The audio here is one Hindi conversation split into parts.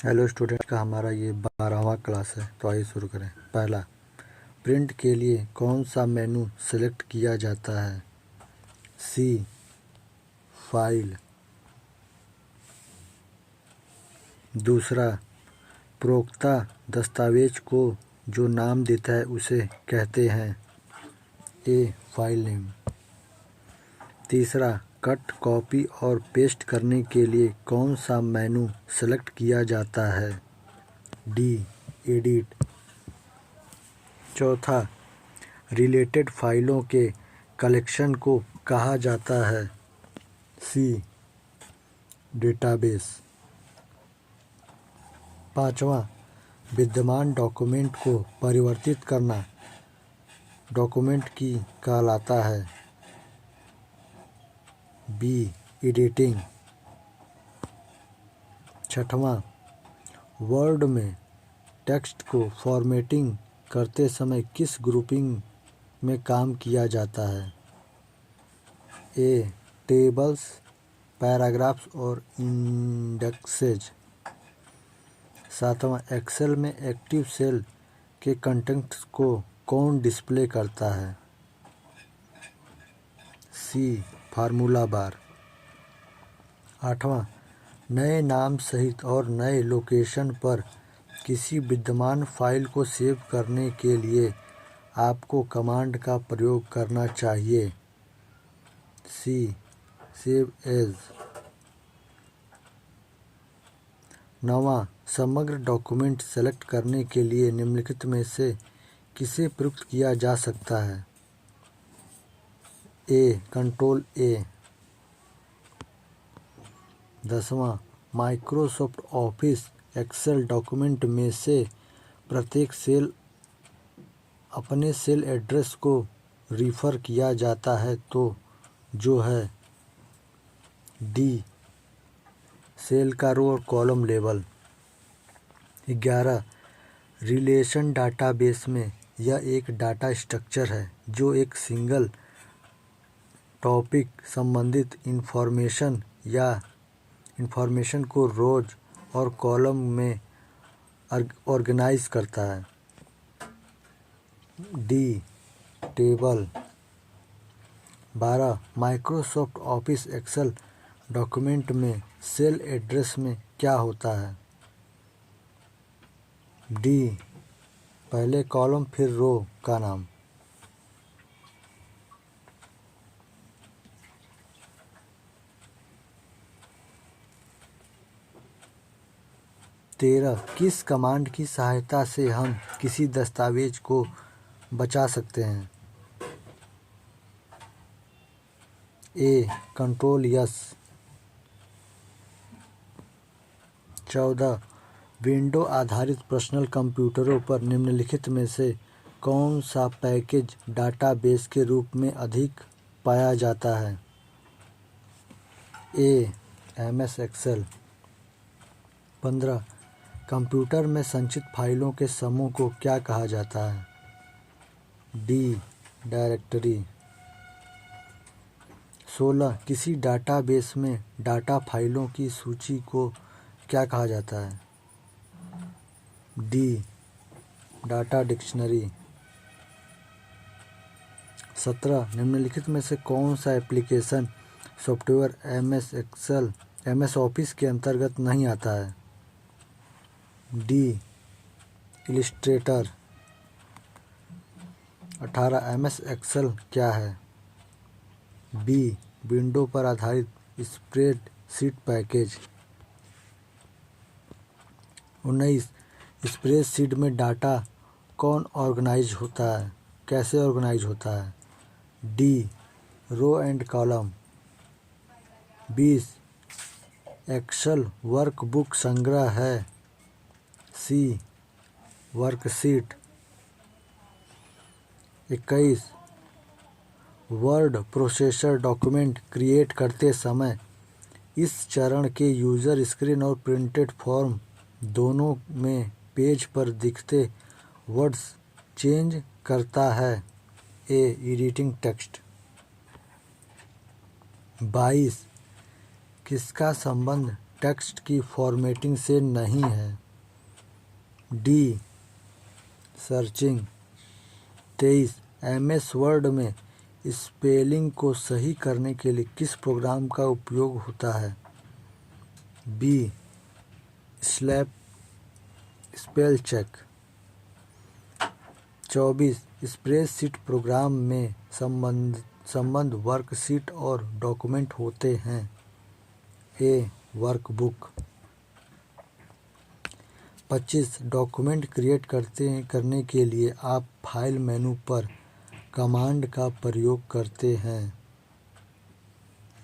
हेलो स्टूडेंट का हमारा ये 12वां क्लास है। तो आइए शुरू करें। पहला, प्रिंट के लिए कौन सा मेनू सेलेक्ट किया जाता है? सी, फाइल। दूसरा, प्रोक्ता दस्तावेज को जो नाम देता है उसे कहते हैं? ए, फाइल नेम। तीसरा, कट, कॉपी और पेस्ट करने के लिए कौन सा मेनू सेलेक्ट किया जाता है? D, edit. चौथा, रिलेटेड फाइलों के कलेक्शन को कहा जाता है? सी, डेटाबेस। पांचवा, विद्यमान डॉक्यूमेंट को परिवर्तित करना डॉक्यूमेंट की कहलाता है? B, editing. छठवां, वर्ड में टेक्स्ट को फॉर्मेटिंग करते समय किस ग्रुपिंग में काम किया जाता है? ए, टेबल्स, पैराग्राफ्स और इंडेक्सेज। सातवां, एक्सेल में एक्टिव सेल के कंटेंट्स को कौन डिस्प्ले करता है? C, formula bar. आठवां, नए नाम सहित और नए लोकेशन पर किसी विद्यमान फाइल को सेव करने के लिए आपको कमांड का प्रयोग करना चाहिए? सी, सेव एज। नौवां, समग्र डॉक्यूमेंट सेलेक्ट करने के लिए निम्नलिखित में से किसे प्रयुक्त किया जा सकता है? A, control A. 10वां, माइक्रोसॉफ्ट ऑफिस एक्सेल डॉक्यूमेंट में से प्रत्येक सेल अपने सेल एड्रेस को रिफ़र किया जाता है तो जो है? डी, सेल का रो और कॉलम लेवल। 11, रिलेशन डाटाबेस में यह एक डाटा स्ट्रक्चर है जो एक सिंगल टॉपिक संबंधित इंफॉर्मेशन को रोज और कॉलम में ऑर्गेनाइज करता है? D, table. 12, Microsoft Office Excel document में सेल एड्रेस में क्या होता है? डी, पहले कॉलम फिर रो का नाम। 13, किस कमांड की सहायता से हम किसी दस्तावेज को बचा सकते हैं? ए, कंट्रोल यस। 14, विंडो आधारित पर्सनल कंप्यूटरों पर निम्नलिखित में से कौन सा पैकेज डाटाबेस के रूप में अधिक पाया जाता है? ए, एमएस एक्सेल। 15, कंप्यूटर में संचित फाइलों के समूह को क्या कहा जाता है? D, directory. 16, किसी डाटाबेस में डाटा फाइलों की सूची को क्या कहा जाता है? D, data dictionary. 17, निम्नलिखित में से कौन सा एप्लीकेशन सॉफ्टवेयर एमएस ऑफिस के अंतर्गत नहीं आता है? D, Illustrator. 18, एमएस एक्सेल क्या है? बी, विंडो पर आधारित स्प्रेडशीट पैकेज। 19, स्प्रेडशीट में डाटा कौन ऑर्गेनाइज होता है, कैसे ऑर्गेनाइज होता है? D, row and column. 20, Excel workbook संग्रह है? C, worksheet. 21, word processor document create करते समय इस चरण के यूज़र स्क्रीन और प्रिंटेड फॉर्म दोनों में पेज पर दिखते वर्ड्स चेंज करता है? ए, एडिटिंग टेक्स्ट। 22, किसका संबंध टेक्स्ट की फॉर्मेटिंग से नहीं है। D searching. 23 MS वर्ड में स्पेलिंग को सही करने के लिए किस प्रोग्राम का उपयोग होता है? B spell check. 24 spreadsheet program में संबंध वर्कशीट और डॉक्यूमेंट होते हैं। ए वर्कबुक। 25 डॉक्यूमेंट क्रिएट करने के लिए आप फाइल मेनू पर कमांड का प्रयोग करते हैं।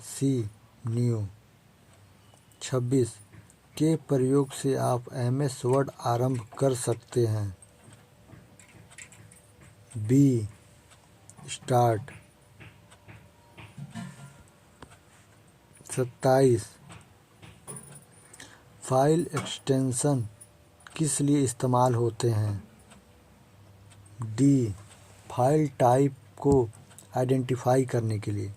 सी न्यू। 26 के प्रयोग से आप MS वर्ड आरंभ कर सकते हैं। B start. 27 फाइल एक्सटेंशन किस लिए इस्तेमाल होते हैं? डी फाइल टाइप को आइडेंटिफाई करने के लिए।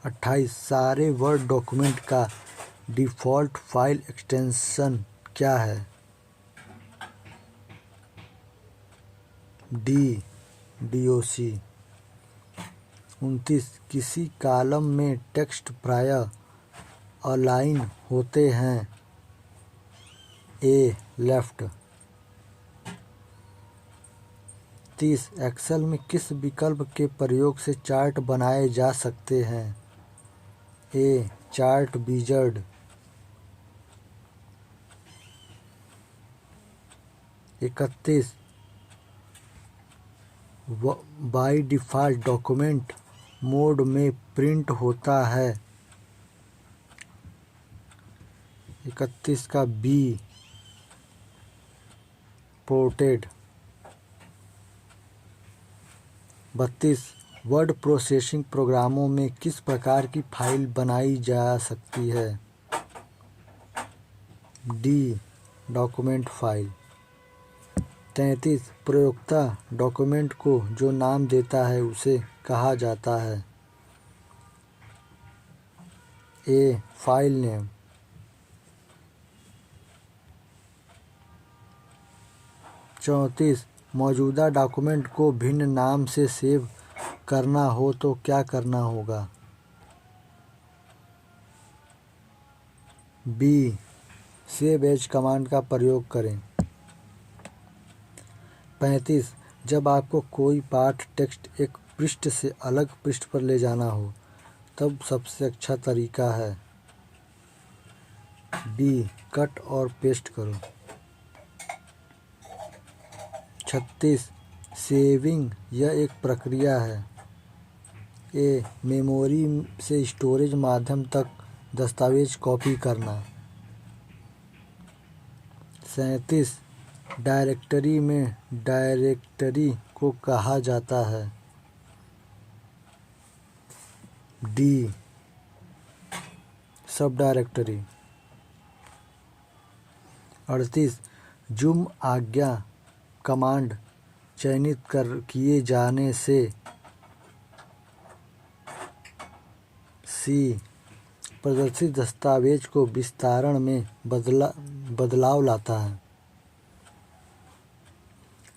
28 सारे वर्ड डॉक्यूमेंट का डिफ़ॉल्ट फाइल एक्सटेंशन क्या है? D DOC। 29 किसी कॉलम में टेक्स्ट प्रायः अलाइन होते हैं। ए लेफ्ट। 30 एक्सेल में किस विकल्प के प्रयोग से चार्ट बनाए जा सकते हैं? A chart wizard. 31 by default document mode में प्रिंट होता है। 31 का बी पोर्टेड। 32 वर्ड प्रोसेसिंग प्रोग्रामों में किस प्रकार की फाइल बनाई जा सकती है? D document file. 33 प्रयोक्ता डॉक्यूमेंट को जो नाम देता है उसे कहा जाता है। ए फाइल नेम। 34 मौजूदा डॉक्यूमेंट को भिन्न नाम से सेव करना हो तो क्या करना होगा? बी सेव एज कमांड का प्रयोग करें। 35 जब आपको कोई पाठ टेक्स्ट एक पृष्ठ से अलग पृष्ठ पर ले जाना हो तब सबसे अच्छा तरीका है। बी कट और पेस्ट करो। 36 सेविंग यह एक प्रक्रिया है। ए मेमोरी से स्टोरेज माध्यम तक दस्तावेज कॉपी करना। 37 डायरेक्टरी में डायरेक्टरी को कहा जाता है। डी सब डायरेक्टरी। 38 जूम आज्ञा कमांड चयनित किए जाने से सी प्रदर्शित दस्तावेज को विस्तारण में बदलाव लाता है।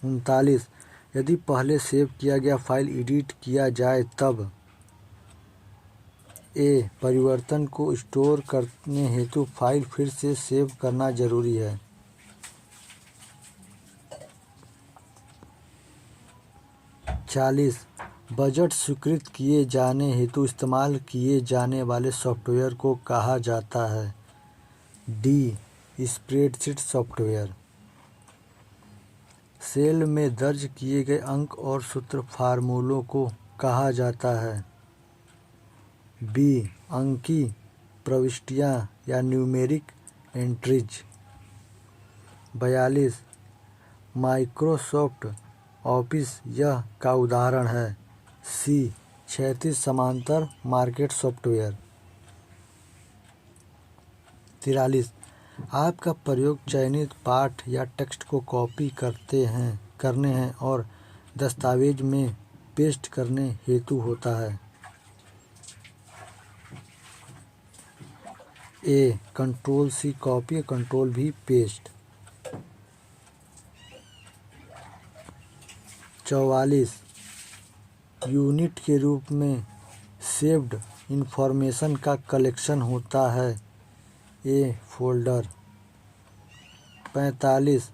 39 यदि पहले सेव किया गया फाइल एडिट किया जाए तब ए परिवर्तन को स्टोर करने हेतु फाइल फिर से सेव करना जरूरी है। चालीस बजट स्वीकृत किए जाने हेतु इस्तेमाल किए जाने वाले सॉफ्टवेयर को कहा जाता है। D spreadsheet software. सेल में दर्ज किए गए अंक और सूत्र फार्मूलों को कहा जाता है। बी अंकी प्रविष्टियाँ या न्यूमेरिक एंट्रीज। 42 माइक्रोसॉफ्ट ऑफिस यह का उदाहरण है। सी क्षैतिज समांतर मार्केट सॉफ्टवेयर। 43 आपका प्रयोग चयनित पाठ या टेक्स्ट को कॉपी करने हैं और दस्तावेज में पेस्ट करने हेतु होता है। A control C copy, control भी पेस्ट। 44 यूनिट के रूप में सेव्ड इंफॉर्मेशन का कलेक्शन होता है। ए फोल्डर। 45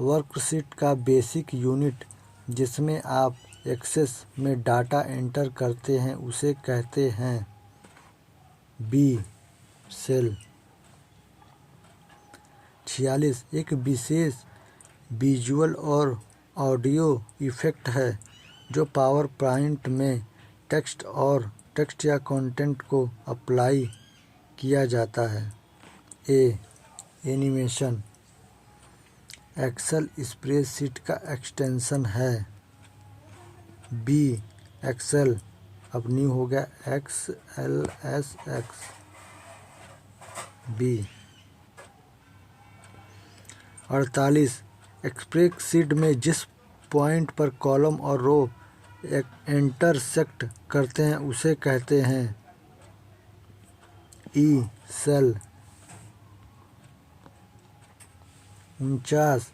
वर्कशीट का बेसिक यूनिट जिसमें आप एक्सेस में डाटा एंटर करते हैं उसे कहते हैं। B cell. 46 एक विशेष विजुअल और ऑडियो इफ़ेक्ट है जो पावर पॉइंट में टेक्स्ट या कंटेंट को अप्लाई किया जाता है। A animation. एक्सेल स्प्रेडशीट का एक्सटेंशन है। बी एक्सेल अब न्यू हो गया XLSX। बी। 48 स्प्रेडशीट में जिस पॉइंट पर कॉलम और रो इंटरसेक्ट करते हैं उसे कहते हैं। E cell. 49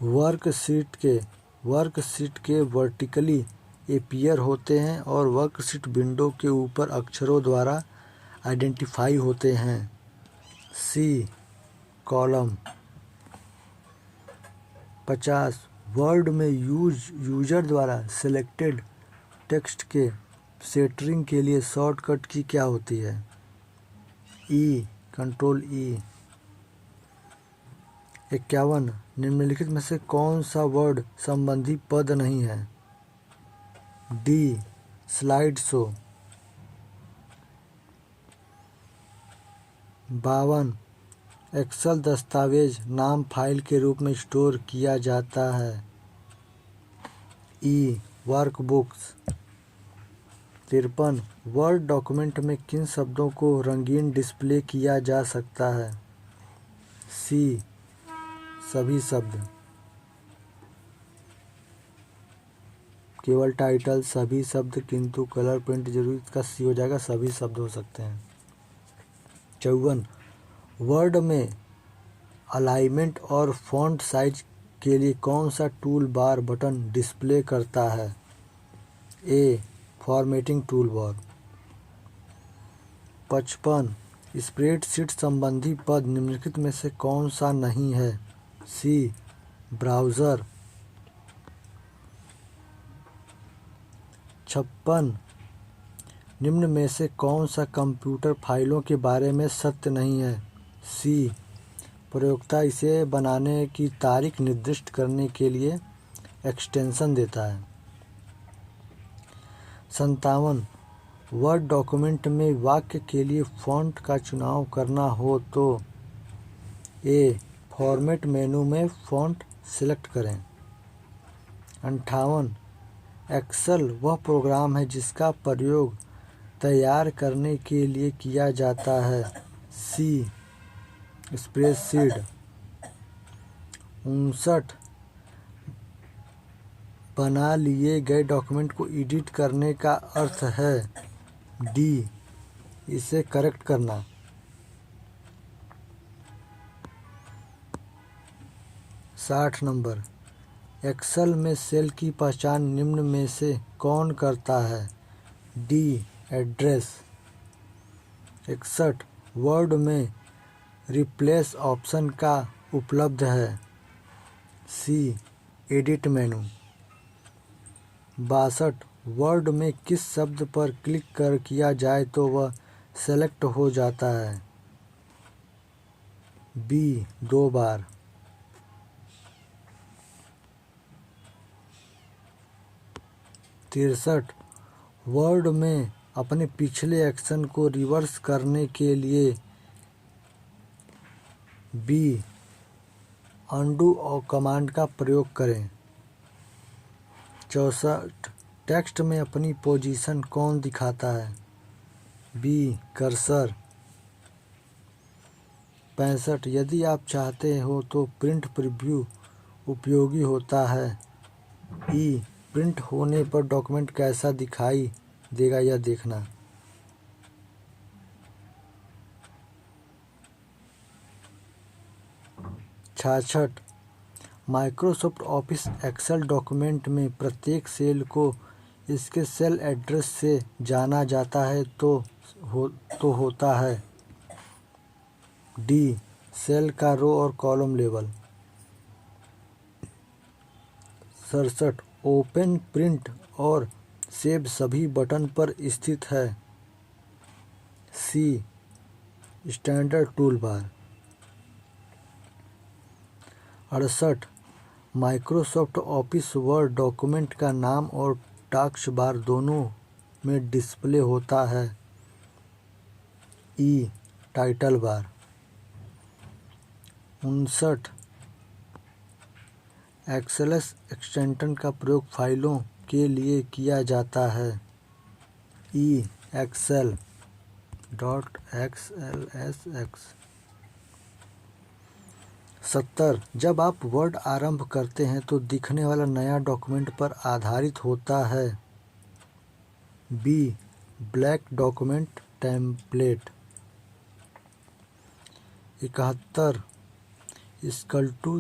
वर्कशीट के वर्टिकली अपीयर होते हैं और वर्कशीट विंडो के ऊपर अक्षरों द्वारा आइडेंटिफाई होते हैं। C column. 50 वर्ड में यूजर द्वारा सिलेक्टेड टेक्स्ट के सेंटरिंग के लिए शॉर्टकट की क्या होती है। ई कंट्रोल ई। 51 निम्नलिखित में से कौन सा वर्ड संबंधी पद नहीं है। D slide show. 52 एक्सेल दस्तावेज नाम फाइल के रूप में स्टोर किया जाता है। ई वर्कबुक्स। 53 वर्ड डॉक्यूमेंट में किन शब्दों को रंगीन डिस्प्ले किया जा सकता है। सी सभी शब्द। केवल टाइटल सभी शब्द, किंतु कलर प्रिंट जरूरी, इसका सी हो जाएगा, सभी शब्द हो सकते हैं। 54 वर्ड में अलाइनमेंट और फॉन्ट साइज के लिए कौन सा टूल बार बटन डिस्प्ले करता है। ए फॉर्मेटिंग टूल बार। 55 स्प्रेडशीट संबंधी पद निम्नलिखित में से कौन सा नहीं है। सी ब्राउज़र। 56 निम्न में से कौन सा कंप्यूटर फाइलों के बारे में सत्य नहीं है। सी प्रयोक्ता इसे बनाने की तारीख निर्दिष्ट करने के लिए एक्सटेंशन देता है। 57 वर्ड डॉक्यूमेंट में वाक्य के लिए फ़ॉन्ट का चुनाव करना हो तो ए फॉर्मेट मेनू में फ़ॉन्ट सिलेक्ट करें। 58 एक्सेल वह प्रोग्राम है जिसका प्रयोग तैयार करने के लिए किया जाता है। सी स्प्रेडशीट। 59 बना लिए गए डॉक्यूमेंट को एडिट करने का अर्थ है। डी इसे करेक्ट करना। 60 नंबर एक्सेल में सेल की पहचान निम्न में से कौन करता है। D address. 61 वर्ड में रिप्लेस ऑप्शन का उपलब्ध है। सी एडिट मेनू। 62 वर्ड में किस शब्द पर क्लिक कर किया जाए तो वह सेलेक्ट हो जाता है। बी 2 बार। 63 वर्ड में अपने पिछले एक्शन को रिवर्स करने के लिए बी अनडू और कमांड का प्रयोग करें। 64 टेक्स्ट में अपनी पोजीशन कौन दिखाता है। B cursor. 65 यदि आप चाहते हो तो प्रिंट प्रीव्यू उपयोगी होता है। ई प्रिंट होने पर डॉक्यूमेंट कैसा दिखाई देगा यह देखना। 66 माइक्रोसॉफ्ट ऑफिस एक्सेल डॉक्यूमेंट में प्रत्येक सेल को इसके सेल एड्रेस से जाना जाता है तो होता है। डी सेल का रो और कॉलम लेवल। 67 ओपन, प्रिंट और सेव सभी बटन पर स्थित है। C standard tool bar. 68 Microsoft Office Word document का नाम और टास्क बार दोनों में डिस्प्ले होता है। ई टाइटल बार। 59 एक्सेल्स एक्सटेंशन का प्रयोग फाइलों के लिए किया जाता है। ई एक्सेल .xlsx। 70 जब आप वर्ड आरंभ करते हैं तो दिखने वाला नया डॉक्यूमेंट पर आधारित होता है। B blank document template. 71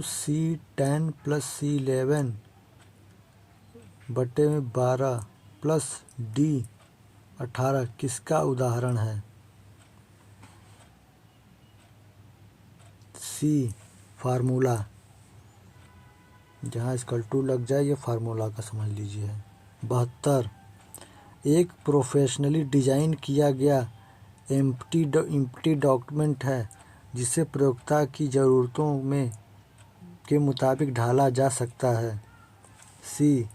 C10 + C11 / 12 + D18 किसका उदाहरण है? C formula. जहाँ = लग जाए ये फार्मूला का समझ लीजिए। 72 एक प्रोफेशनली डिज़ाइन किया गया एम्प्टी डॉक्यूमेंट है जिसे प्रयोक्ता की ज़रूरतों के मुताबिक ढाला जा सकता है। सी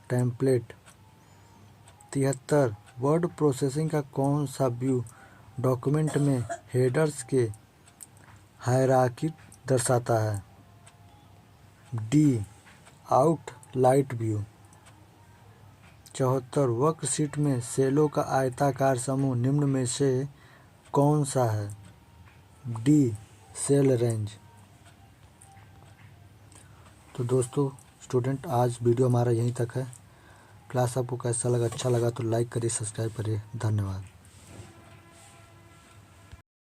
टेम्पलेट। 73 वर्ड प्रोसेसिंग का कौन सा व्यू डॉक्यूमेंट में हेडर्स के हायरार्की दर्शाता है? D outline view. 74 वर्कशीट में सेलों का आयताकार समूह निम्न में से कौन सा है? D cell range. तो दोस्तों स्टूडेंट, आज वीडियो हमारा यहीं तक है। क्लास आपको कैसा लगा? अच्छा लगा तो लाइक करिए, सब्सक्राइब करिए। धन्यवाद।